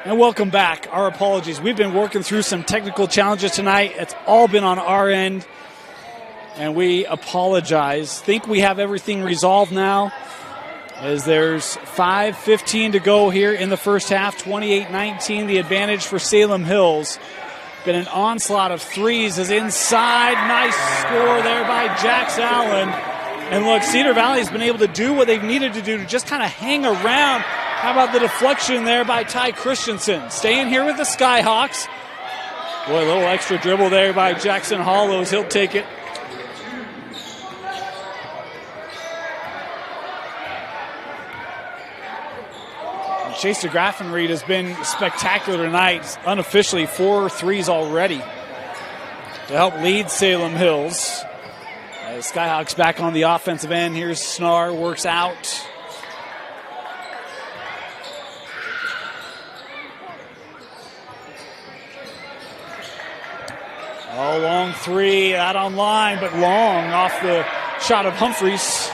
And welcome back. Our apologies. We've been working through some technical challenges tonight. It's all been on our end, and we apologize. Think we have everything resolved now, as there's 5:15 to go here in the first half. 28-19, the advantage for Salem Hills. Been an onslaught of threes is inside. Nice score there by Jax Allen. And look, Cedar Valley's been able to do what they've needed to do to just kind of hang around. How about the deflection there by Ty Christensen? Staying here with the Skyhawks. Boy, a little extra dribble there by Jackson Hollows. He'll take it. Chase DeGraffenried has been spectacular tonight. Unofficially 4 threes already to help lead Salem Hills. As Skyhawks back on the offensive end. Here's Snar, works out. Oh, long three, out on line, but long off the shot of Humphreys.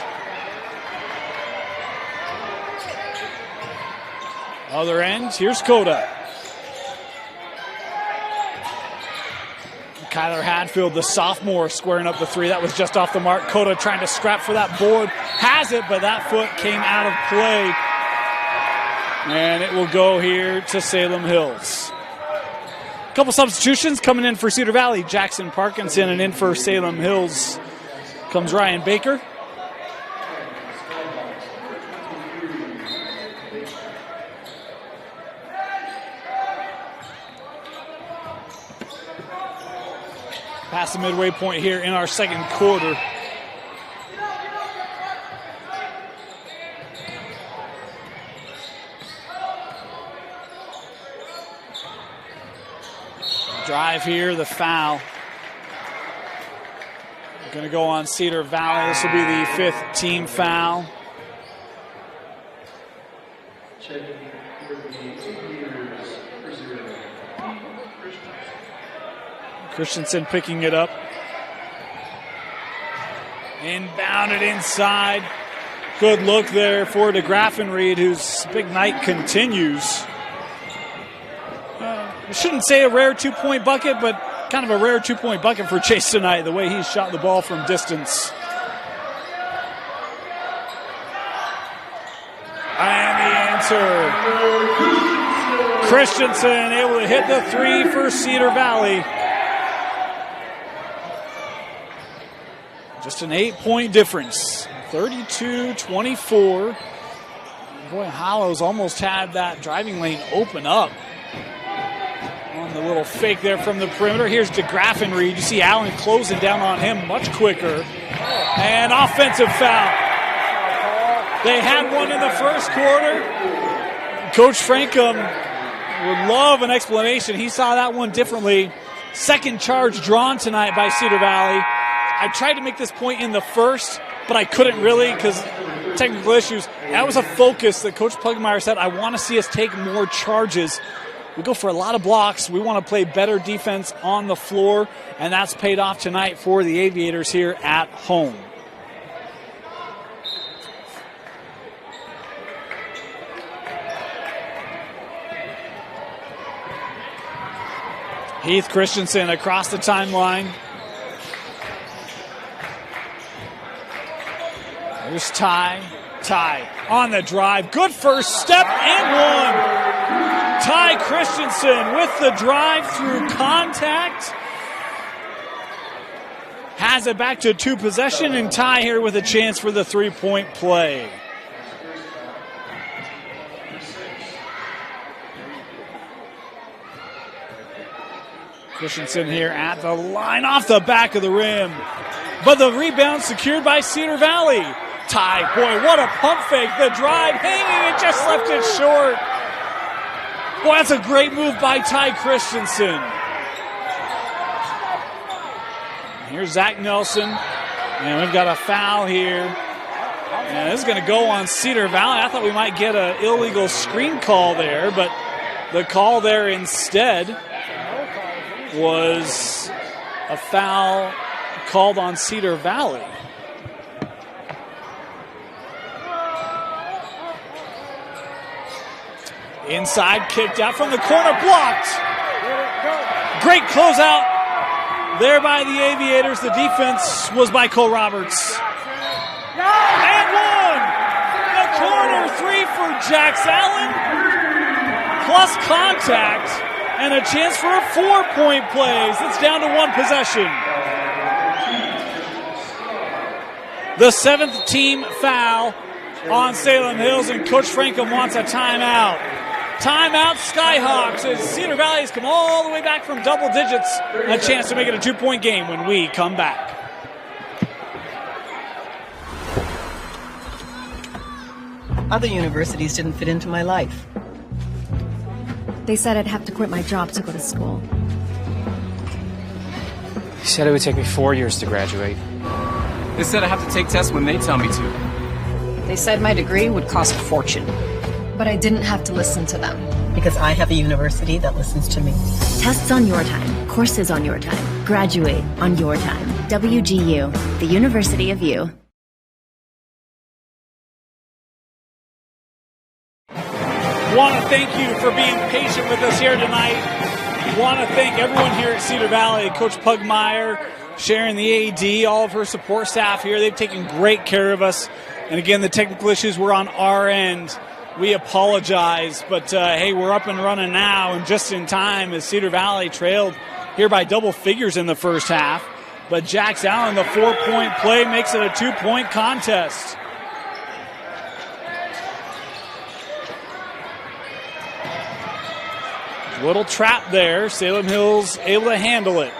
Other end, here's Coda. Kyler Hadfield, the sophomore, squaring up the three. That was just off the mark. Coda trying to scrap for that board. Has it, but that foot came out of play. And it will go here to Salem Hills. A couple substitutions coming in for Cedar Valley. Jackson Parkinson, and in for Salem Hills comes Ryan Baker. Past the midway point here in our second quarter. Drive here, the foul. Going to go on Cedar Valley. This will be the 5th team foul. Christensen picking it up. Inbounded inside. Good look there for DeGraffenried, whose big night continues. I shouldn't say a rare two-point bucket, but kind of a rare two-point bucket for Chase tonight, the way he shot the ball from distance. And the answer. Christensen able to hit the three for Cedar Valley. Just an 8-point difference, 32-24. Boy, Hollows almost had that driving lane open up on the little fake there from the perimeter. Here's DeGraffenried. You see Allen closing down on him much quicker. And offensive foul. They had one in the first quarter. Coach Frankham would love an explanation. He saw that one differently. Second charge drawn tonight by Cedar Valley. I tried to make this point in the first, but I couldn't really because technical issues. That was a focus that Coach Pugmire said, I want to see us take more charges. We go for a lot of blocks. We want to play better defense on the floor, and that's paid off tonight for the Aviators here at home. Heath Christensen across the timeline. There's Ty on the drive. Good first step and one. Ty Christensen with the drive through contact. Has it back to 2 possession, and Ty here with a chance for the 3-point play. Christensen here at the line off the back of the rim. But the rebound secured by Cedar Valley. Ty, boy, what a pump fake. The drive hanging, it just left it short. Boy, that's a great move by Ty Christensen. Here's Zach Nelson. And we've got a foul here. And this is going to go on Cedar Valley. I thought we might get an illegal screen call there, but the call there instead was a foul called on Cedar Valley. Inside, kicked out from the corner, blocked. Great closeout there by the Aviators. The defense was by Cole Roberts. And one! The corner three for Jax Allen, plus contact, and a chance for a 4-point play. It's down to one possession. The 7th team foul on Salem Hills, and Coach Frankham wants a timeout. Timeout Skyhawks as Cedar Valley has come all the way back from double digits. A chance to make it a 2-point game when we come back. Other universities didn't fit into my life. They said I'd have to quit my job to go to school. They said it would take me 4 years to graduate. They said I have to take tests when they tell me to. They said my degree would cost a fortune. But I didn't have to listen to them. Because I have a university that listens to me. Tests on your time. Courses on your time. Graduate on your time. WGU, the University of You. Want to thank you for being patient with us here tonight. Want to thank everyone here at Cedar Valley, Coach Pugmire, Sharon, the AD, all of her support staff here. They've taken great care of us. And again, the technical issues were on our end. We apologize, but hey, we're up and running now, and just in time as Cedar Valley trailed here by double figures in the first half. But Jax Allen, the 4-point play, makes it a 2-point contest. Little trap there. Salem Hills able to handle it.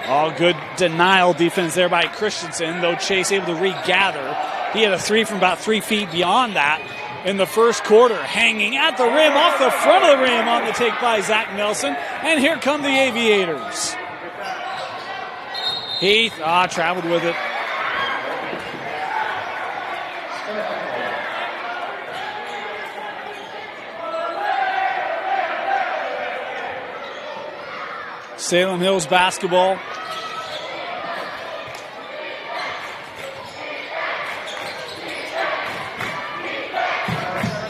All good denial defense there by Christensen, though Chase able to regather. He had a three from about 3 feet beyond that in the first quarter, hanging at the rim, off the front of the rim on the take by Zach Nelson. And here come the Aviators. Heath, traveled with it. Salem Hills basketball.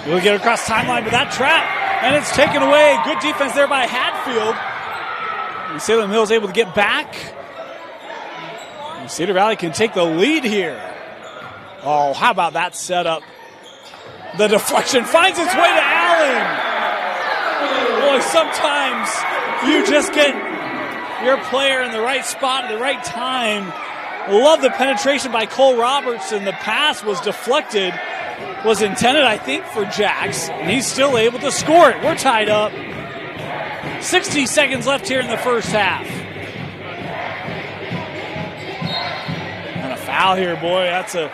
We'll get across the timeline, but that trap, and it's taken away. Good defense there by Hatfield. And Salem Hills able to get back. And Cedar Valley can take the lead here. Oh, how about that setup? The deflection finds its way to Allen. Boy, sometimes you just get your player in the right spot at the right time. Love the penetration by Cole Roberts, and the pass was deflected. Was intended, I think, for Jax, and he's still able to score it. We're tied up. 60 seconds left here in the first half. And a foul here, boy. That's a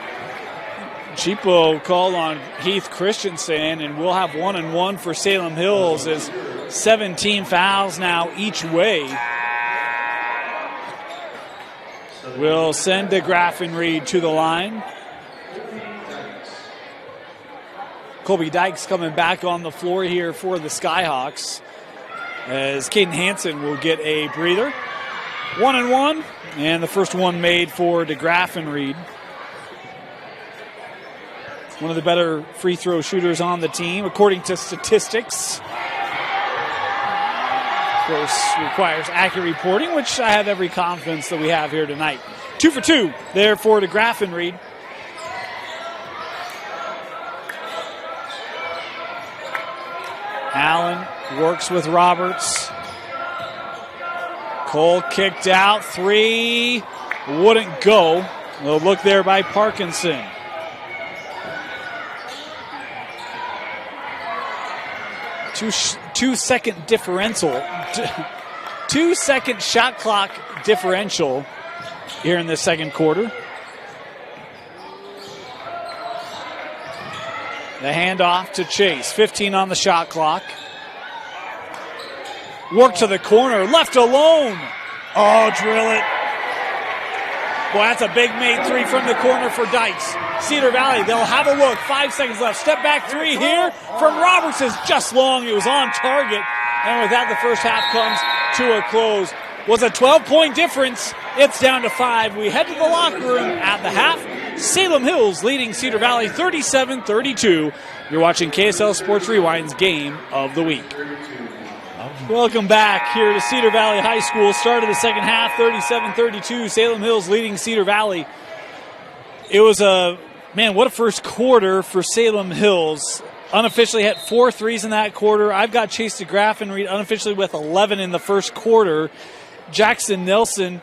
cheapo call on Heath Christensen, and we'll have 1-and-1 for Salem Hills as 17 fouls now each way. We'll send DeGraff and Reed to the line. Colby Dykes coming back on the floor here for the Skyhawks as Caden Hansen will get a breather. 1-and-1, and the first one made for DeGraff and Reed. One of the better free throw shooters on the team, according to statistics. Of course, requires accurate reporting, which I have every confidence that we have here tonight. 2 for 2 there for DeGraff and Reed. Allen works with Roberts. Cole kicked out. 3 wouldn't go. A little look there by Parkinson. Two-second differential. 2-second shot clock differential here in the second quarter. The handoff to Chase. 15 on the shot clock. Work to the corner. Left alone. Oh, drill it. Boy, that's a big made 3 from the corner for Dykes. Cedar Valley, they'll have a look. 5 seconds left. Step back 3 here from Roberts is just long. It was on target. And with that, the first half comes to a close. Was a 12-point difference. It's down to 5. We head to the locker room at the half. Salem Hills leading Cedar Valley 37-32. You're watching KSL Sports Rewind's Game of the Week. Welcome back here to Cedar Valley High School. Start of the second half, 37-32. Salem Hills leading Cedar Valley. It was what a first quarter for Salem Hills. Unofficially had 4 threes in that quarter. I've got Chase DeGraff and Reed unofficially with 11 in the first quarter. Jackson Nelson,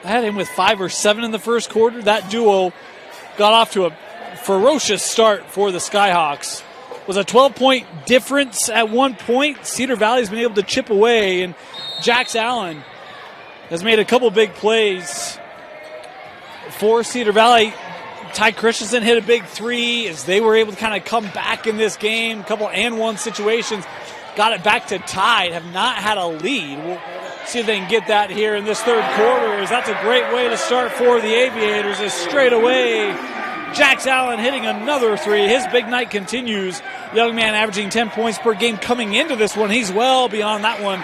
I had him with 5 or 7 in the first quarter. That duo got off to a ferocious start for the Skyhawks. It was a 12-point difference at one point. Cedar Valley's been able to chip away, and Jax Allen has made a couple big plays for Cedar Valley. Ty Christensen hit a big 3 as they were able to kind of come back in this game. A couple and one situations. Got it back to tied. Have not had a lead. We'll see if they can get that here in this third quarter, as that's a great way to start for the Aviators. As straight away, Jax Allen hitting another 3. His big night continues. Young man averaging 10 points per game coming into this one. He's well beyond that one,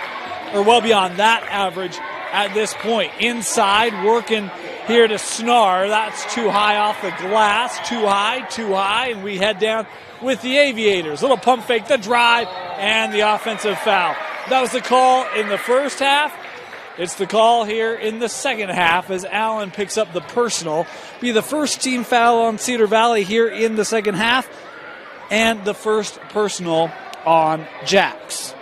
or well beyond that average at this point. Inside, working here to Snar. That's too high off the glass. Too high, and we head down with the Aviators. Little pump fake, the drive, and the offensive foul. That was the call in the first half. It's the call here in the second half as Allen picks up the personal. Be the first team foul on Cedar Valley here in the second half, and the first personal on Jax.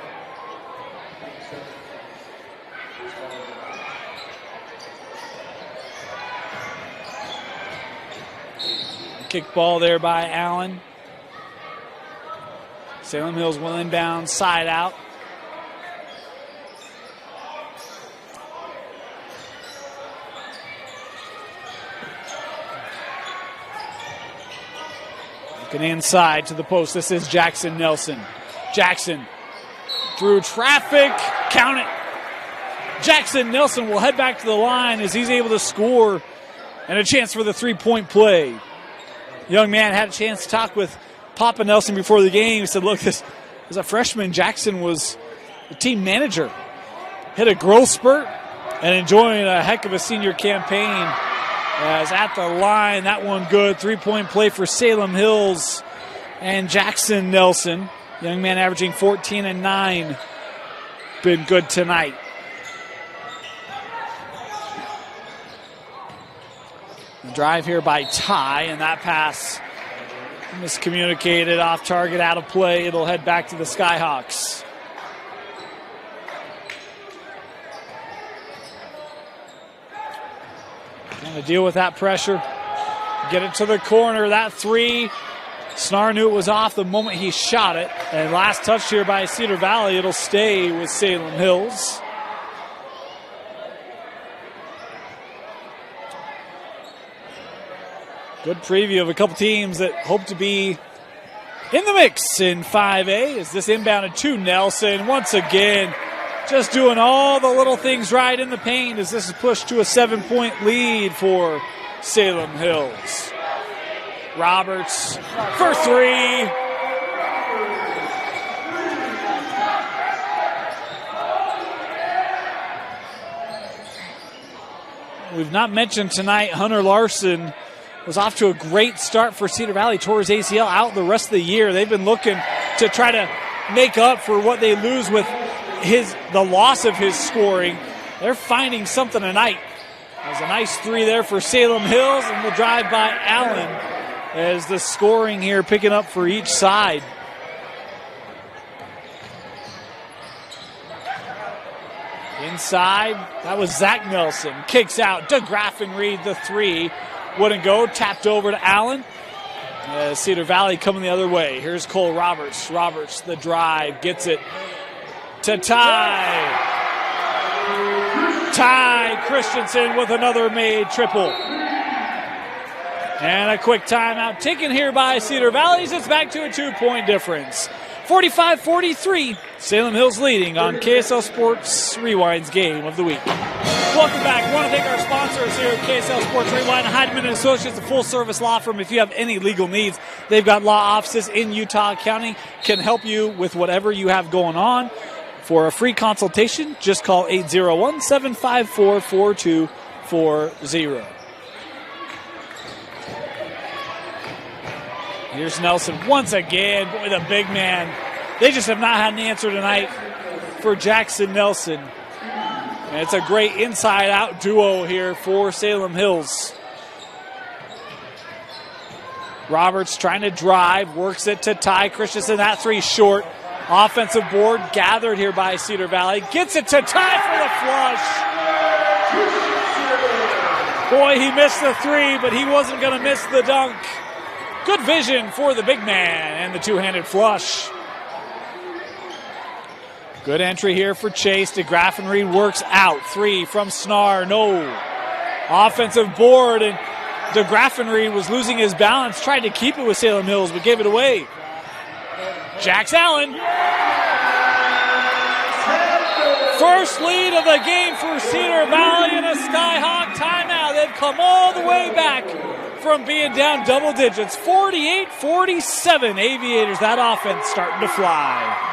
Kick ball there by Allen. Salem Hills will inbound, side out. Looking inside to the post. This is Jackson Nelson. Jackson through traffic. Count it. Jackson Nelson will head back to the line as he's able to score, and a chance for the three-point play. Young man had a chance to talk with Papa Nelson before the game. He said, look, as a freshman, Jackson was the team manager. Hit a growth spurt and enjoying a heck of a senior campaign. As at the line, that one good. Three-point play for Salem Hills and Jackson Nelson. Young man averaging 14 and 9. Been good tonight. The drive here by Ty, and that pass miscommunicated, off target, out of play. It'll head back to the Skyhawks. Trying to deal with that pressure. Get it to the corner. That 3. Snar knew it was off the moment he shot it. And last touch here by Cedar Valley. It'll stay with Salem Hills. Good preview of a couple teams that hope to be in the mix in 5A. As this inbounded to Nelson once again. Just doing all the little things right in the paint as this is pushed to a 7-point lead for Salem Hills. Roberts for 3. We've not mentioned tonight Hunter Larson was off to a great start for Cedar Valley. Tore his ACL out the rest of the year. They've been looking to try to make up for what they lose with the loss of his scoring. They're finding something tonight. There's a nice 3 there for Salem Hills, and the drive by Allen as the scoring here picking up for each side. Inside, that was Zach Nelson. Kicks out. DeGraff and Reed, the 3. Wouldn't go. Tapped over to Allen. Cedar Valley coming the other way. Here's Cole Roberts. Roberts, the drive. Gets it to Ty. Ty Christensen with another made triple. And a quick timeout taken here by Cedar Valley. It's back to a 2-point difference. 45-43, Salem Hills leading on KSL Sports Rewind's Game of the Week. Welcome back. I want to thank our sponsors here at KSL Sports Rewind. Heidemann & Associates, a full-service law firm. If you have any legal needs, they've got law offices in Utah County, can help you with whatever you have going on. For a free consultation, just call 801-754-4240. Here's Nelson once again. Boy, the big man. They just have not had an answer tonight for Jackson Nelson. And it's a great inside-out duo here for Salem Hills. Roberts trying to drive, works it to Ty Christensen. That three short. Offensive board gathered here by Cedar Valley. Gets it to Ty for the flush. Boy, he missed the three, but he wasn't going to miss the dunk. Good vision for the big man and the two-handed flush. Good entry here for Chase. DeGraffenreid works out. Three from Snar. No. Offensive board, and DeGraffenreid was losing his balance. Tried to keep it with Salem Hills, but gave it away. Jax Allen. First lead of the game for Cedar Valley and a Skyhawk timeout. They've come all the way back from being down double digits. 48-47 Aviators. That offense starting to fly.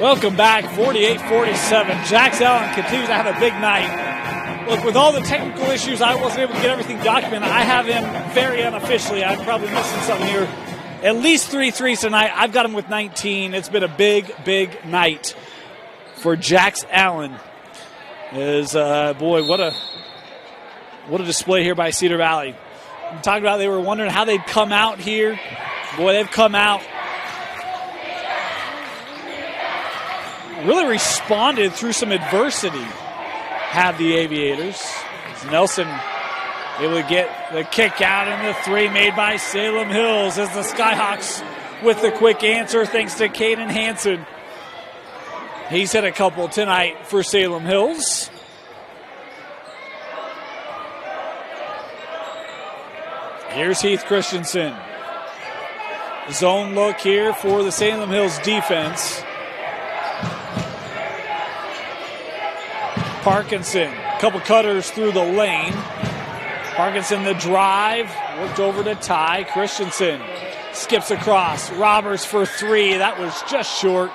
Welcome back, 48-47. Jax Allen continues to have a big night. Look, with all the technical issues, I wasn't able to get everything documented. I have him very unofficially. I'm probably missing something here. At least 3 threes tonight. I've got him with 19. It's been a big, big night for Jax Allen. Boy, what a display here by Cedar Valley. I'm talking about they were wondering how they'd come out here. Boy, they've come out. Really responded through some adversity, have the Aviators. Nelson able to get the kick out and the three made by Salem Hills as the Skyhawks with the quick answer thanks to Caden Hansen. He's hit a couple tonight for Salem Hills. Here's Heath Christensen. Zone look here for the Salem Hills defense. Parkinson, a couple cutters through the lane. Parkinson the drive, worked over to Ty. Christensen skips across. Roberts for three. That was just short.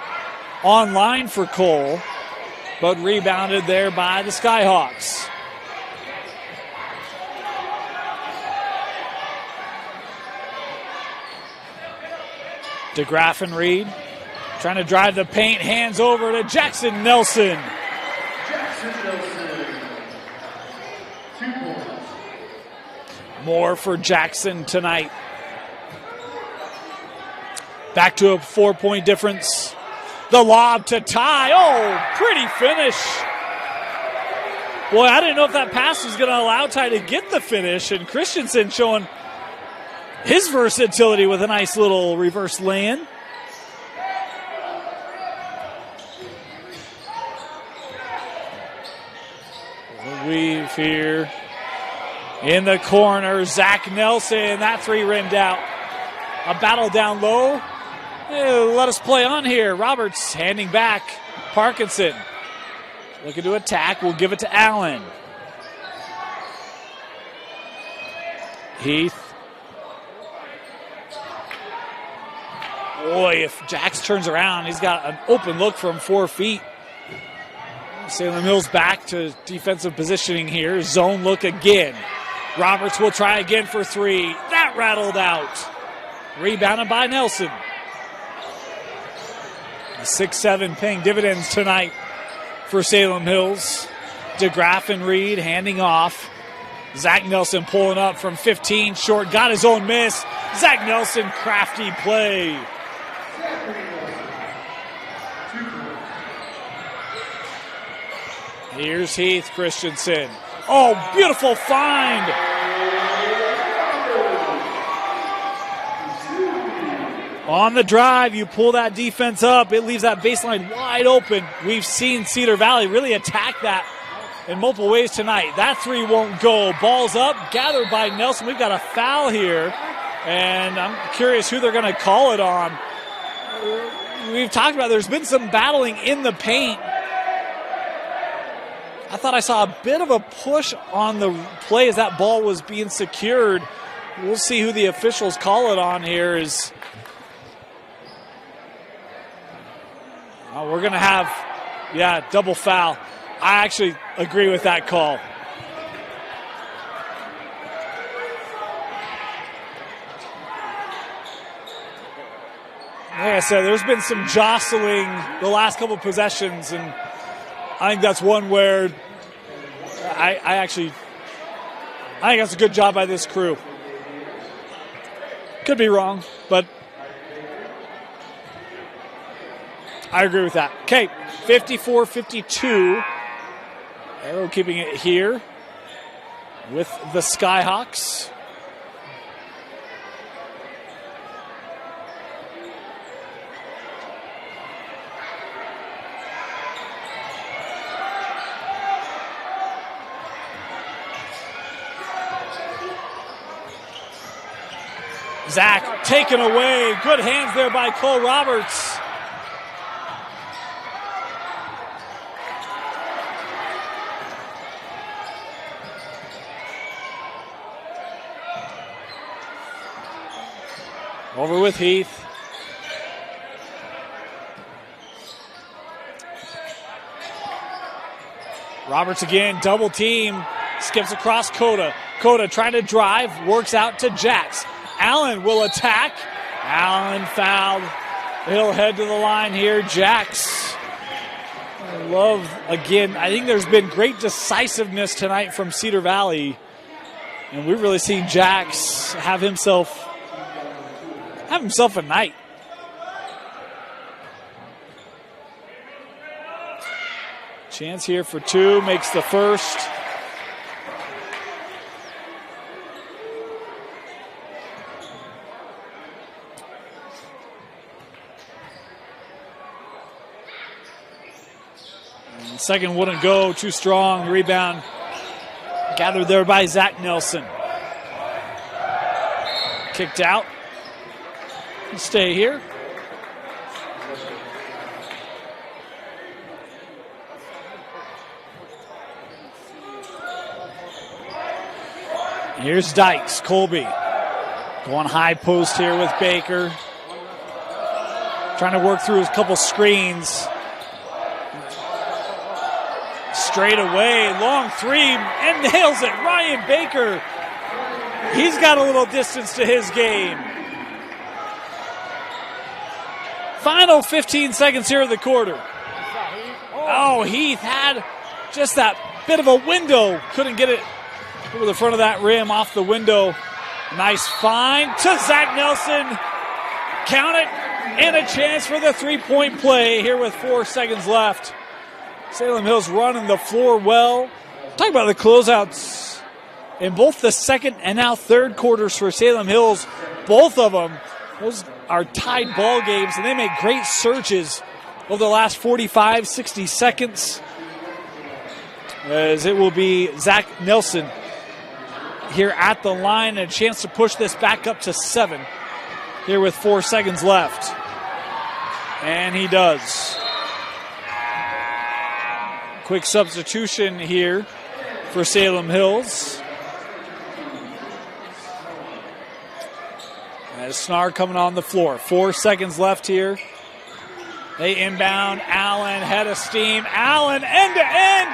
On line for Cole, but rebounded there by the Skyhawks. DeGraffenreid trying to drive the paint. Hands over to Jackson Nelson. More for Jackson tonight. Back to a 4-point difference. The lob to Ty. Oh, pretty finish. Boy, I didn't know if that pass was going to allow Ty to get the finish. And Christensen showing his versatility with a nice little reverse lay-in. Weave here in the corner. Zach Nelson, that three rimmed out. A battle down low. Let us play on here. Roberts handing back. Parkinson looking to attack. We'll give it to Allen. Heath. Boy, if Jax turns around, he's got an open look from 4 feet. Salem Hills back to defensive positioning here. Zone look again. Roberts will try again for three. That rattled out. Rebounded by Nelson. 6-7 paying dividends tonight for Salem Hills. DeGraffenreid handing off. Zach Nelson pulling up from 15 short. Got his own miss. Zach Nelson, crafty play. Here's Heath Christensen. Oh, beautiful find. On the drive, you pull that defense up. It leaves that baseline wide open. We've seen Cedar Valley really attack that in multiple ways tonight. That three won't go. Ball's up, gathered by Nelson. We've got a foul here, and I'm curious who they're going to call it on. We've talked about there's been some battling in the paint. I thought I saw a bit of a push on the play as that ball was being secured. We'll see who the officials call it on here. We're going to have, double foul. I actually agree with that call. I said, there's been some jostling the last couple of possessions, and I think that's one where I think that's a good job by this crew. Could be wrong, but I agree with that. Okay, 54-52. Arrow keeping it here with the Skyhawks. Zach taken away. Good hands there by Cole Roberts. Over with Heath. Roberts again, double team. Skips across Coda. Coda trying to drive, works out to Jax. Allen will attack. Allen fouled. He'll head to the line here. Jax. I think there's been great decisiveness tonight from Cedar Valley. And we've really seen Jax have himself a night. Chance here for two, makes the first. And second wouldn't go, too strong. Rebound gathered there by Zach Nelson. Kicked out. Stay here. Here's Dykes, Colby. Going high post here with Baker. Trying to work through a couple screens. Straight away, long three, and nails it. Ryan Baker. He's got a little distance to his game. Final 15 seconds here of the quarter. Oh, Heath had just that bit of a window. Couldn't get it over the front of that rim, off the window. Nice find to Zach Nelson. Count it, and a chance for the three-point play here with 4 seconds left. Salem Hills running the floor well. Talk about the closeouts in both the second and now third quarters for Salem Hills. Both of them, those are tied ball games, and they make great surges over the last 45, 60 seconds. As it will be Zach Nelson here at the line, and a chance to push this back up to 7 here with 4 seconds left. And he does. Quick substitution here for Salem Hills. As Snar coming on the floor. 4 seconds left here. They inbound. Allen, head of steam. Allen, end to end.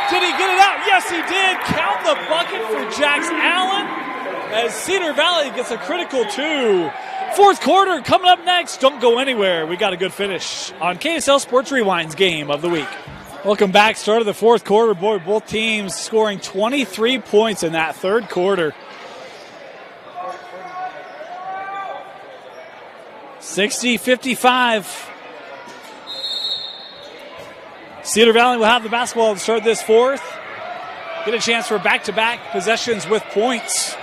Did he get it out? Yes, he did. Count the bucket for Jax Allen as Cedar Valley gets a critical 2. Fourth quarter coming up next. Don't go anywhere. We got a good finish on KSL Sports Rewind's Game of the Week. Welcome back. Start of the fourth quarter. Boy, both teams scoring 23 points in that third quarter. 60-55. Cedar Valley will have the basketball to start this fourth. Get a chance for back-to-back possessions with points.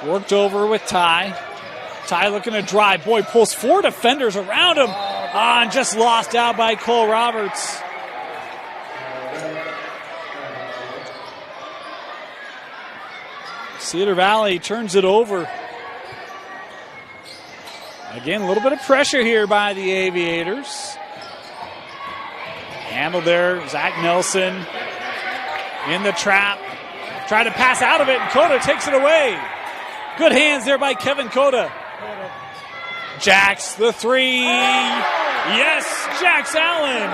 Worked over with Ty. Ty looking to drive. Boy, pulls 4 defenders around him. And just lost out by Cole Roberts. Cedar Valley turns it over. Again, a little bit of pressure here by the Aviators. Handled there, Zach Nelson in the trap. Tried to pass out of it, and Coda takes it away. Good hands there by Kevin Coda. Jax, the three. Yes, Jax Allen.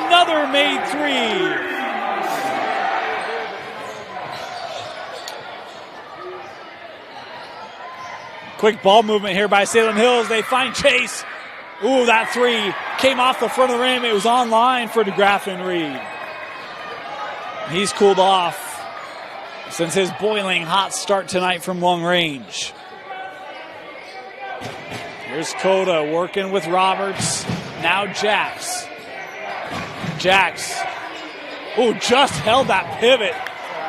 Another made three. Quick ball movement here by Salem Hills. They find Chase. Ooh, that three came off the front of the rim. It was on line for DeGraff and Reed. He's cooled off since his boiling hot start tonight from long range. Here's Cota working with Roberts. Now Jax. Jax. Ooh, just held that pivot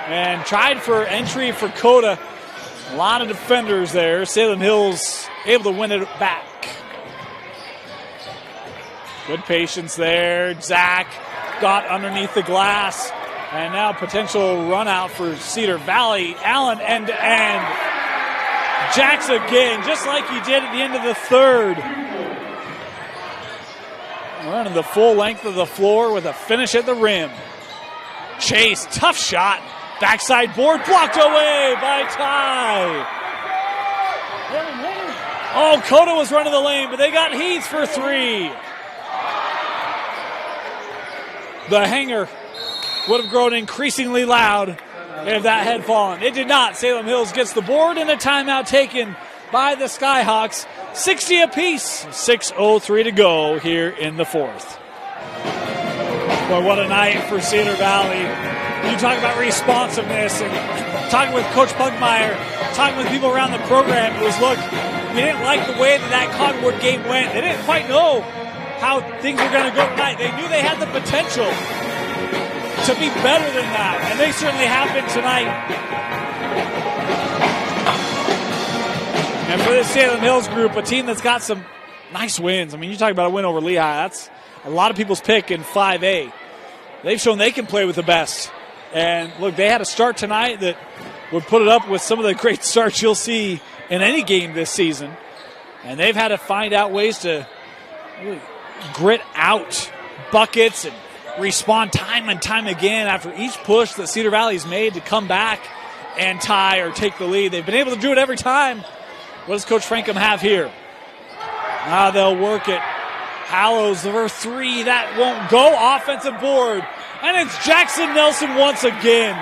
and tried for entry for Cota. A lot of defenders there. Salem Hills able to win it back. Good patience there. Zach got underneath the glass. And now potential run out for Cedar Valley. Allen end to end. Jax again, just like he did at the end of the third. Running the full length of the floor with a finish at the rim. Chase, tough shot. Backside board blocked away by Ty. Oh, Cota was running the lane, but they got Heath for three. The hanger would have grown increasingly loud if that had fallen. It did not. Salem Hills gets the board and a timeout taken by the Skyhawks. 60 apiece. 6:03 to go here in the fourth. Boy, what a night for Cedar Valley. You talk about responsiveness and talking with Coach Pugmire, talking with people around the program. It was, look, we didn't like the way that Cottonwood game went. They didn't quite know how things were going to go tonight. They knew they had the potential to be better than that, and they certainly have been tonight. And for this Salem Hills group, a team that's got some nice wins. I mean, you talk about a win over Lehigh. That's a lot of people's pick in 5A. They've shown they can play with the best. And, look, they had a start tonight that would put it up with some of the great starts you'll see in any game this season. And they've had to find out ways to really grit out buckets and respond time and time again after each push that Cedar Valley's made to come back and tie or take the lead. They've been able to do it every time. What does Coach Frankham have here? Now they'll work it. Hallows for three. That won't go. Offensive board. And it's Jackson Nelson once again.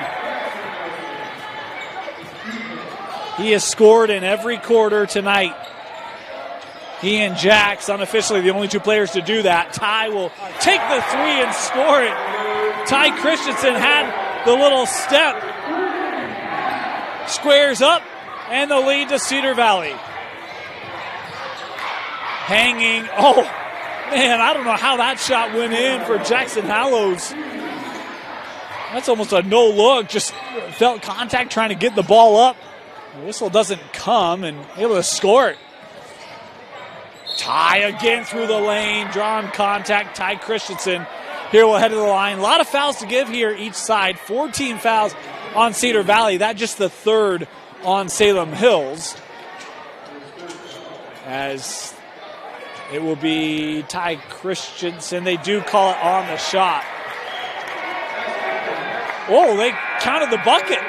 He has scored in every quarter tonight. He and Jax, unofficially the only two players to do that. Ty will take the three and score it. Ty Christensen had the little step. Squares up, and the lead to Cedar Valley. Hanging. Oh, man, I don't know how that shot went in for Jackson Hallows. That's almost a no look. Just felt contact trying to get the ball up. The whistle doesn't come, and able to score it. Ty again through the lane, drawing contact. Ty Christensen here will head to the line. A lot of fouls to give here each side. 14 fouls on Cedar Valley. That just the third on Salem Hills. As it will be Ty Christensen. They do call it on the shot. Oh, they counted the bucket.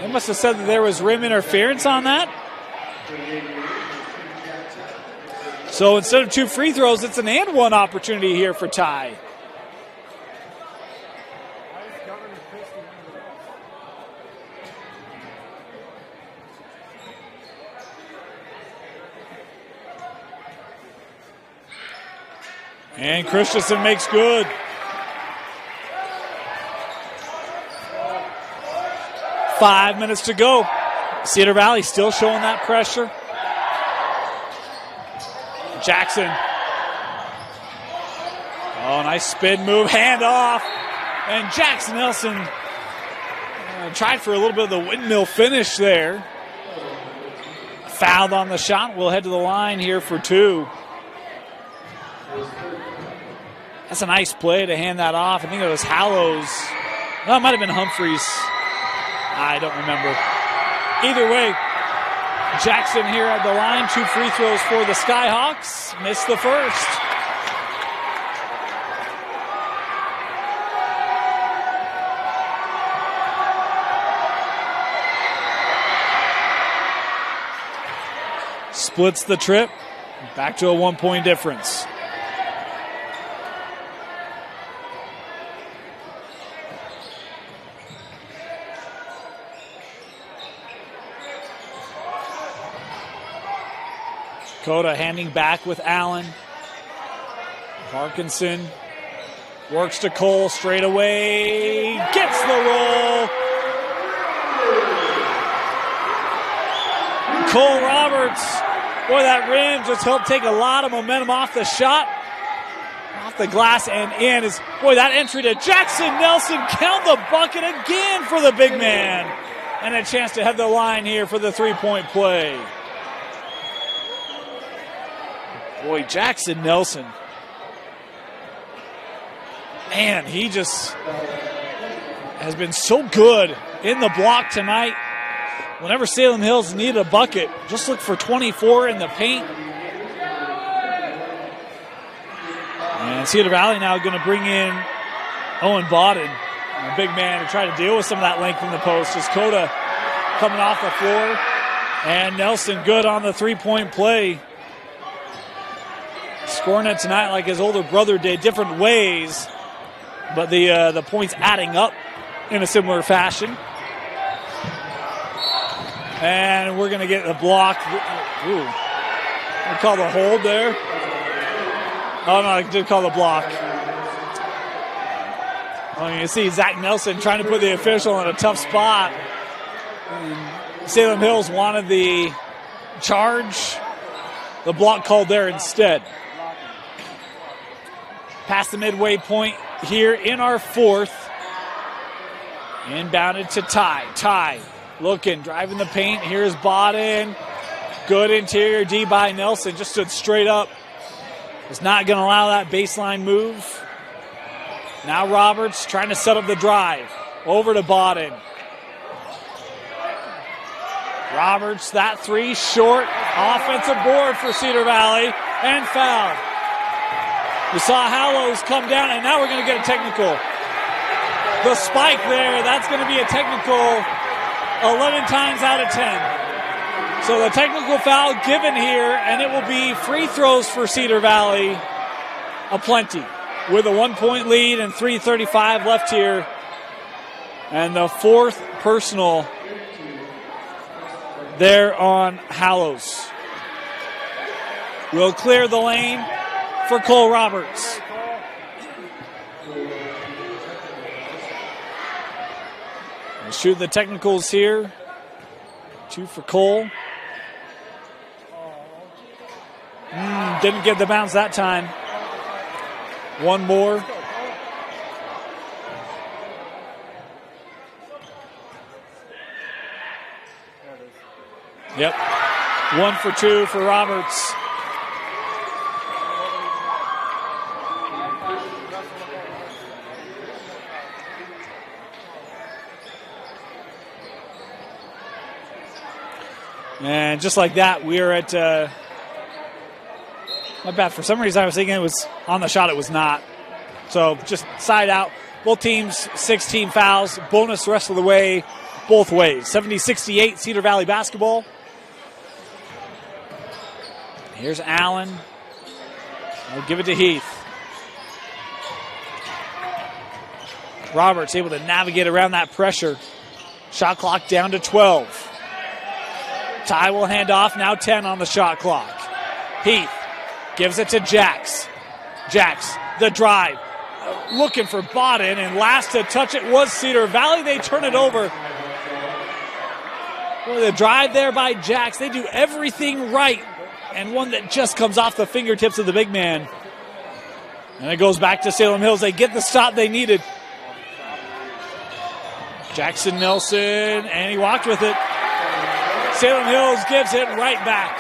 They must have said that there was rim interference on that. So instead of two free throws, it's an and one opportunity here for Ty. And Christensen makes good. Five minutes to go. Cedar Valley still showing that pressure. Jackson. Oh, nice spin move. Hand off. And Jackson Nelson tried for a little bit of the windmill finish there. Fouled on the shot. We'll head to the line here for two. That's a nice play to hand that off. I think it was Hallows. No, it might have been Humphreys. I don't remember. Either way, Jackson here at the line. Two free throws for the Skyhawks. Missed the first. Splits the trip. Back to a 1 point difference. Dakota handing back with Allen. Parkinson works to Cole straight away. Gets the roll. Cole Roberts. Boy, that rim just helped take a lot of momentum off the shot. Off the glass and in. Boy, that entry to Jackson Nelson. Count the bucket again for the big man. And a chance to head the line here for the three-point play. Boy, Jackson Nelson. Man, he just has been so good in the block tonight. Whenever Salem Hills needed a bucket, just look for 24 in the paint. And Cedar Valley now going to bring in Owen Bodden, a big man, to try to deal with some of that length in the post. Just Coda coming off the floor. And Nelson good on the three-point play. Scoring it tonight like his older brother did, different ways. But the points adding up in a similar fashion. And we're going to get the block. Ooh. We call the hold there. Oh, no, I did call the block. Oh, you see Zach Nelson trying to put the official in a tough spot. And Salem Hills wanted the charge. The block called there instead. Past the midway point here in our fourth. Inbounded to Ty. Ty looking, driving the paint. Here's Bodden. Good interior D by Nelson. Just stood straight up. Was not going to allow that baseline move. Now Roberts trying to set up the drive. Over to Bodden. Roberts, that three short. Offensive board for Cedar Valley. And foul. We saw Hallows come down, and now we're going to get a technical. The spike there, that's going to be a technical 11 times out of 10. So the technical foul given here, and it will be free throws for Cedar Valley aplenty with a 1-point lead and 3:35 left here. And the fourth personal there on Hallows. Will clear the lane for Cole Roberts. We'll shoot the technicals here. 2 for Cole. Didn't get the bounce that time. One more. Yep. 1 for 2 for Roberts. And just like that, we are at, my bad, for some reason I was thinking it was on the shot, it was not. So just side out. Both teams, 16 fouls, bonus the rest of the way, both ways. 70-68 Cedar Valley basketball. Here's Allen. I'll give it to Heath. Roberts able to navigate around that pressure. Shot clock down to 12. Ty will hand off, now 10 on the shot clock. Heath gives it to Jax. Jax, the drive. Looking for Bodden, and last to touch it was Cedar Valley. They turn it over. Well, the drive there by Jax. They do everything right. And one that just comes off the fingertips of the big man. And it goes back to Salem Hills. They get the stop they needed. Jackson Nelson, and he walked with it. Salem Hills gives it right back.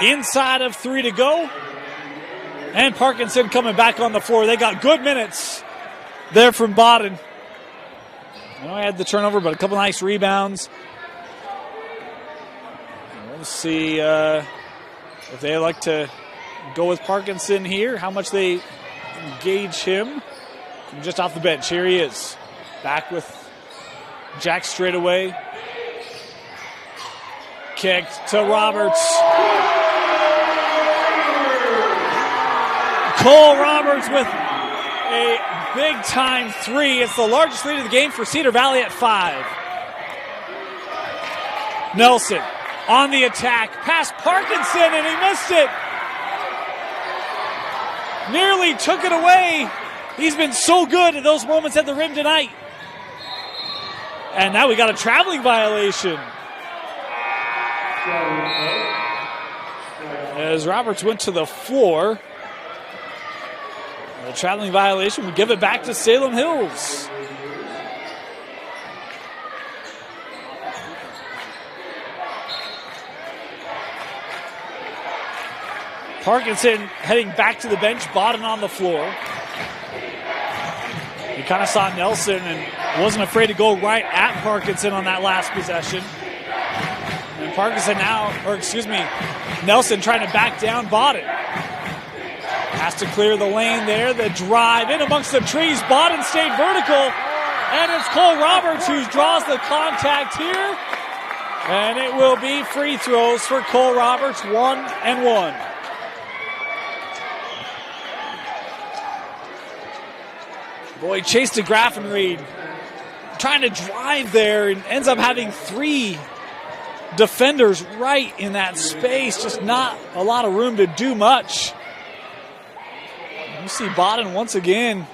Inside of 3 to go. And Parkinson coming back on the floor. They got good minutes there from Bodden. I know I had the turnover, but a couple nice rebounds. We'll see if they like to go with Parkinson here, how much they engage him. From just off the bench, here he is. Back with Jack straight away. Kicked to Roberts. Cole Roberts with a big-time three. It's the largest lead of the game for Cedar Valley at 5. Nelson on the attack, past Parkinson, and he missed it. Nearly took it away. He's been so good at those moments at the rim tonight. And now we got a traveling violation. As Roberts went to the floor. A traveling violation. We give it back to Salem Hills. Parkinson heading back to the bench, Bodden on the floor. You kind of saw Nelson and wasn't afraid to go right at Parkinson on that last possession. And Parkinson Nelson trying to back down Bodden. Has to clear the lane there. The drive in amongst the trees. Bodden stayed vertical. And it's Cole Roberts who draws the contact here. And it will be free throws for Cole Roberts, 1-1. Boy, Chase DeGraffenreid trying to drive there and ends up having 3 defenders right in that space. Just not a lot of room to do much. You see Bodden once again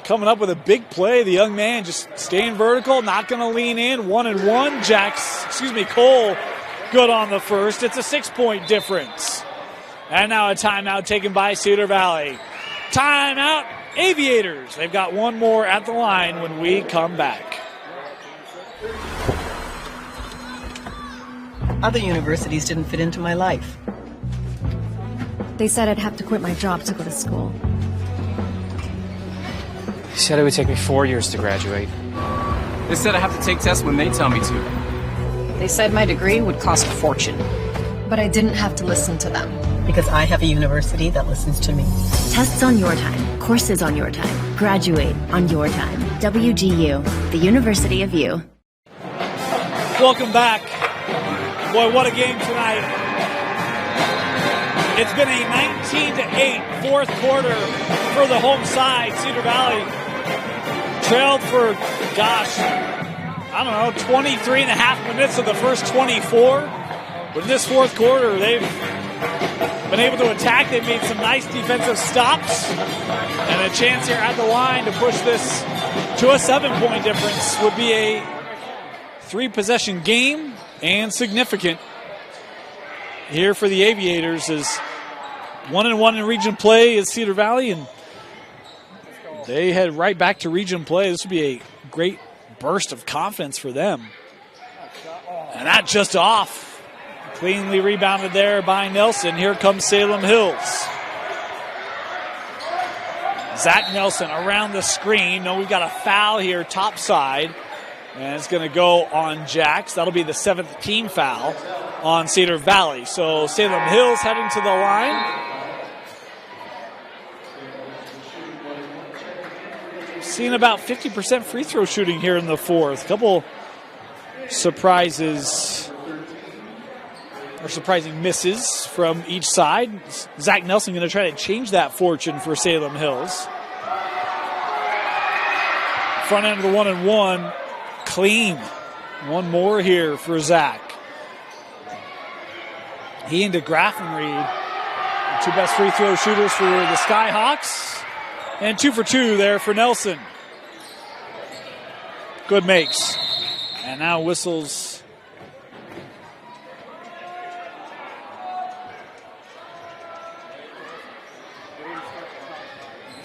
coming up with a big play. The young man just staying vertical, not going to lean in. 1-1. Cole good on the first. It's a 6-point difference. And now a timeout taken by Cedar Valley. Timeout. Aviators. They've got one more at the line when we come back. Other universities didn't fit into my life. They said I'd have to quit my job to go to school. They said it would take me 4 years to graduate. They said I have to take tests when they tell me to. They said my degree would cost a fortune. But I didn't have to listen to them. Because I have a university that listens to me. Tests on your time. Courses on your time. Graduate on your time. WGU, the University of You. Welcome back. Boy, what a game tonight. It's been a 19-8 fourth quarter for the home side. Cedar Valley trailed for, 23 and a half minutes of the first 24. But in this fourth quarter, they've been able to attack. They've made some nice defensive stops. And a chance here at the line to push this to a 7-point difference would be a 3-possession game and significant here for the Aviators. As 1-1 in region play is Cedar Valley, and they head right back to region play. This would be a great burst of confidence for them. And that just off. Cleanly rebounded there by Nelson. Here comes Salem Hills. Zach Nelson around the screen. No, we've got a foul here top side. And it's going to go on Jax. That'll be the 7th team foul on Cedar Valley. So Salem Hills heading to the line. Seeing about 50% free throw shooting here in the fourth. Couple surprises. Or surprising misses from each side. Zach Nelson going to try to change that fortune for Salem Hills. Front end of the 1-1, clean. One more here for Zach. He and DeGraffenreid, the 2 best free throw shooters for the Skyhawks. And 2 for 2 there for Nelson. Good makes. And now whistles.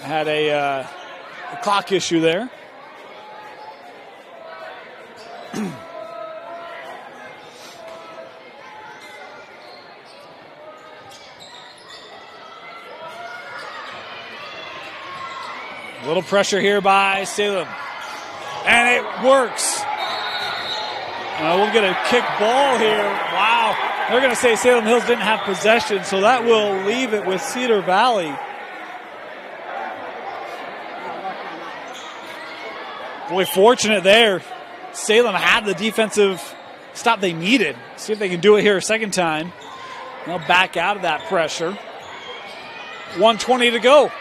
Had a clock issue there. A little pressure here by Salem. And it works. We'll get a kick ball here. Wow. They're going to say Salem Hills didn't have possession, so that will leave it with Cedar Valley. Boy, fortunate there. Salem had the defensive stop they needed. See if they can do it here a second time. They'll back out of that pressure. 1:20 to go.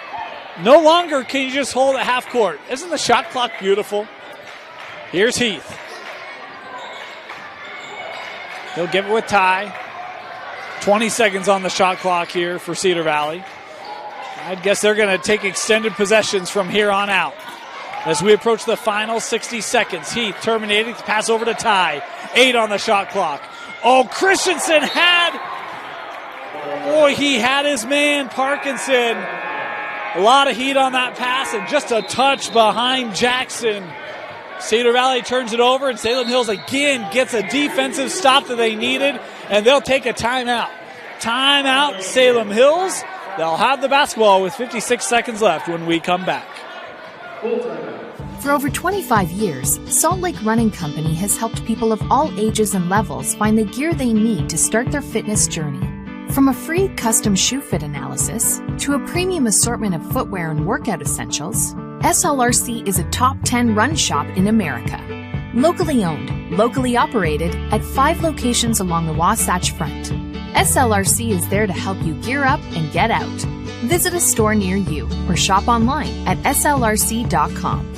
No longer can you just hold at half court. Isn't the shot clock beautiful? Here's Heath. He'll give it with Ty. 20 seconds on the shot clock here for Cedar Valley. I'd guess they're going to take extended possessions from here on out. As we approach the final 60 seconds, Heath terminating, pass over to Ty. 8 on the shot clock. Oh, Christensen he had his man, Parkinson. A lot of heat on that pass and just a touch behind Jackson. Cedar Valley turns it over, and Salem Hills again gets a defensive stop that they needed, and they'll take a timeout. Timeout, Salem Hills. They'll have the basketball with 56 seconds left when we come back. For over 25 years, Salt Lake Running Company has helped people of all ages and levels find the gear they need to start their fitness journey. From a free custom shoe fit analysis to a premium assortment of footwear and workout essentials, SLRC is a top 10 run shop in America. Locally owned, locally operated at 5 locations along the Wasatch Front. SLRC is there to help you gear up and get out. Visit a store near you or shop online at slrc.com.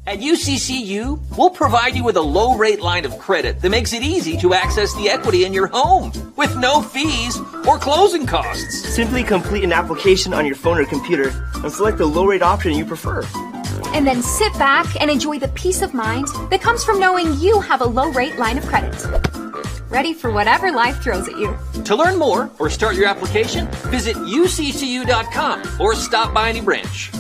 At UCCU, we'll provide you with a low-rate line of credit that makes it easy to access the equity in your home with no fees or closing costs. Simply complete an application on your phone or computer and select the low-rate option you prefer. And then sit back and enjoy the peace of mind that comes from knowing you have a low-rate line of credit. Ready for whatever life throws at you. To learn more or start your application, visit uccu.com or stop by any branch.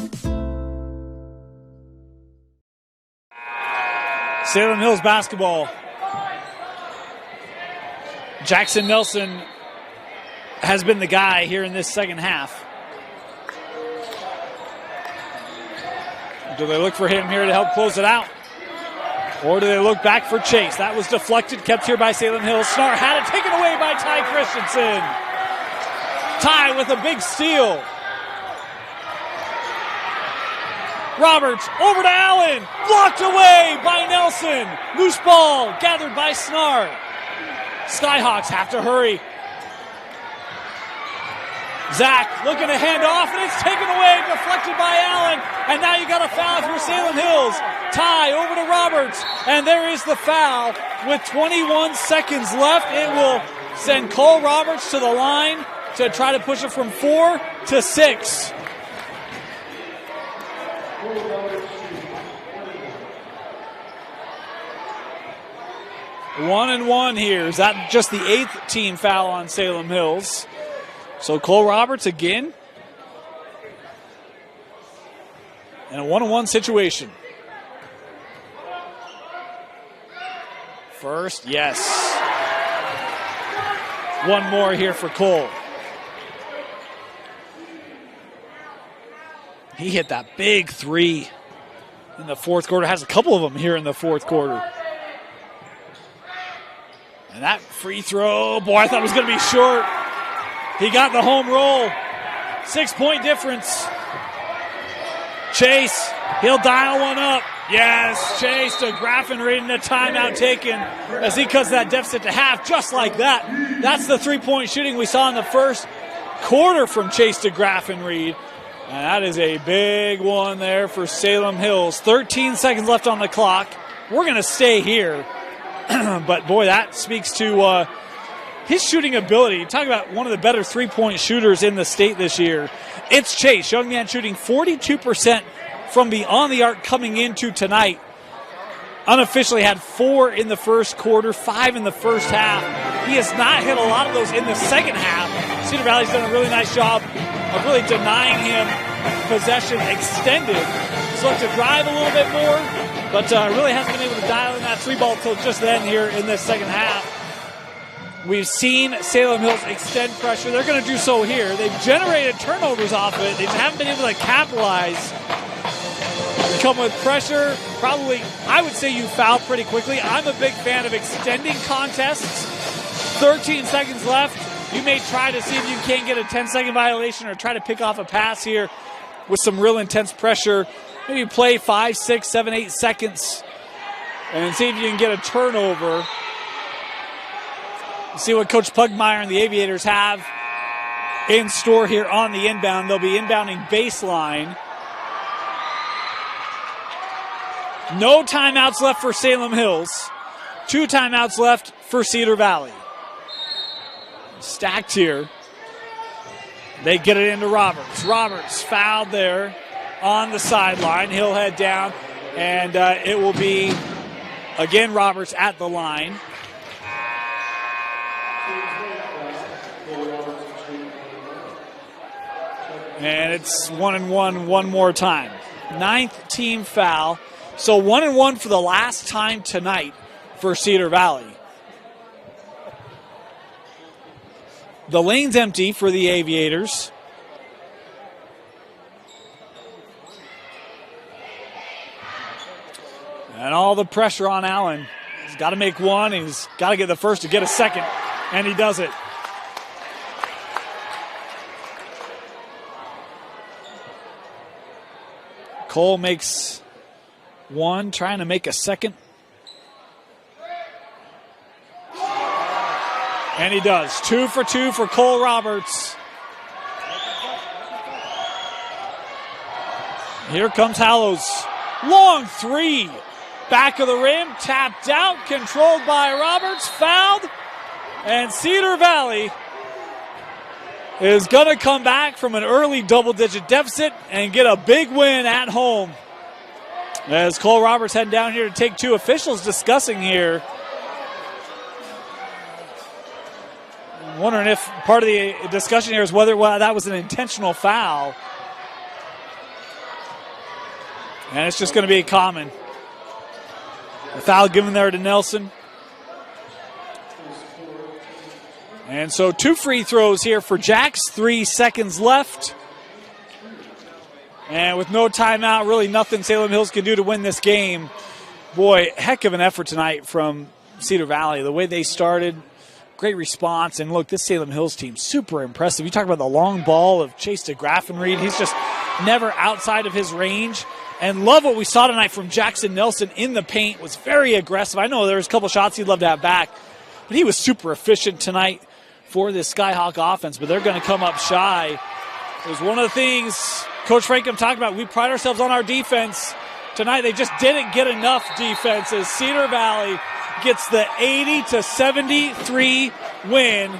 Salem Hills basketball. Jackson Nelson has been the guy here in this second half. Do they look for him here to help close it out? Or do they look back for Chase? That was deflected, kept here by Salem Hills. Snart had it taken away by Ty Christensen. Ty with a big steal. Roberts over to Allen. Blocked away by Nelson. Loose ball gathered by Snart. Skyhawks have to hurry. Zach looking to hand off, and it's taken away, deflected by Allen. And now you got a foul for Salem Hills. Ty over to Roberts, and there is the foul. With 21 seconds left, it will send Cole Roberts to the line to try to push it from 4 to 6. One and one here. Is that just the 8th team foul on Salem Hills? So Cole Roberts again. In a 1-on-1 situation. First, yes. One more here for Cole. He hit that big 3 in the fourth quarter. Has a couple of them here in the fourth quarter. And that free throw, boy, I thought it was going to be short. He got the home roll. 6-point difference. Chase, he'll dial one up. Yes, Chase to Graffenried, and a timeout taken as he cuts that deficit to half just like that. That's the 3-point shooting we saw in the first quarter from Chase to Graffenried. And that is a big one there for Salem Hills. 13 seconds left on the clock. We're going to stay here. But, boy, that speaks to his shooting ability. Talk about one of the better three-point shooters in the state this year. It's Chase, young man shooting 42% from beyond the arc coming into tonight. Unofficially had 4 in the first quarter, 5 in the first half. He has not hit a lot of those in the second half. Cedar Valley's done a really nice job of really denying him possession extended. So to drive a little bit more, but really hasn't been able to dial in that 3-ball until just then here in this second half. We've seen Salem Hills extend pressure. They're going to do so here. They've generated turnovers off of it. They just haven't been able to capitalize. They come with pressure. Probably, I would say you foul pretty quickly. I'm a big fan of extending contests. 13 seconds left. You may try to see if you can't get a 10-second violation or try to pick off a pass here with some real intense pressure. Maybe play 5, 6, 7, 8 seconds and see if you can get a turnover. See what Coach Pugmire and the Aviators have in store here on the inbound. They'll be inbounding baseline. No timeouts left for Salem Hills. 2 timeouts left for Cedar Valley. Stacked here. They get it into Roberts. Roberts fouled there on the sideline. He'll head down, and it will be, again, Roberts at the line. And it's 1-1 one more time. 9th team foul. So 1-1 for the last time tonight for Cedar Valley. The lane's empty for the Aviators. And all the pressure on Allen. He's got to make one. He's got to get the first to get a second. And he does it. Cole makes one, trying to make a second. And he does. 2 for 2 for Cole Roberts. Here comes Hallows. Long 3. Back of the rim, tapped out, controlled by Roberts, fouled. And Cedar Valley is going to come back from an early double-digit deficit and get a big win at home. As Cole Roberts heading down here to take 2, officials discussing here. I'm wondering if part of the discussion here is whether that was an intentional foul. And it's just going to be a common. A foul given there to Nelson. And so 2 free throws here for Jacks. 3 seconds left. And with no timeout, really nothing Salem Hills can do to win this game. Boy, heck of an effort tonight from Cedar Valley. The way they started, great response. And look, this Salem Hills team, super impressive. You talk about the long ball of Chase DeGraffenried. He's just never outside of his range. And love what we saw tonight from Jackson Nelson in the paint. Was very aggressive. I know there was a couple shots he'd love to have back, but he was super efficient tonight for this Skyhawk offense. But they're going to come up shy. It was one of the things Coach Frankham talked about. We pride ourselves on our defense. Tonight they just didn't get enough defense as Cedar Valley gets the 80-73 win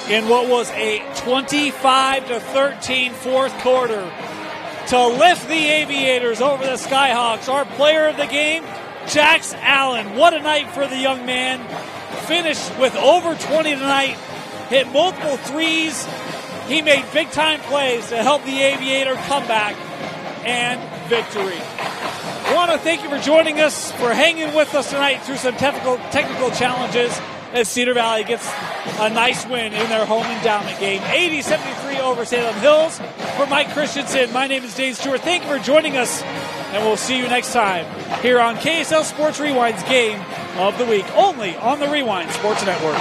in what was a 25-13 fourth quarter to lift the Aviators over the Skyhawks. Our player of the game, Jax Allen. What a night for the young man. Finished with over 20 tonight. Hit multiple threes. He made big-time plays to help the Aviator comeback and victory. I want to thank you for joining us, for hanging with us tonight through some technical challenges as Cedar Valley gets a nice win in their home endowment game. 80-73 over Salem Hills. For Mike Christensen, my name is Dave Stewart. Thank you for joining us, and we'll see you next time here on KSL Sports Rewind's Game of the Week, only on the Rewind Sports Network.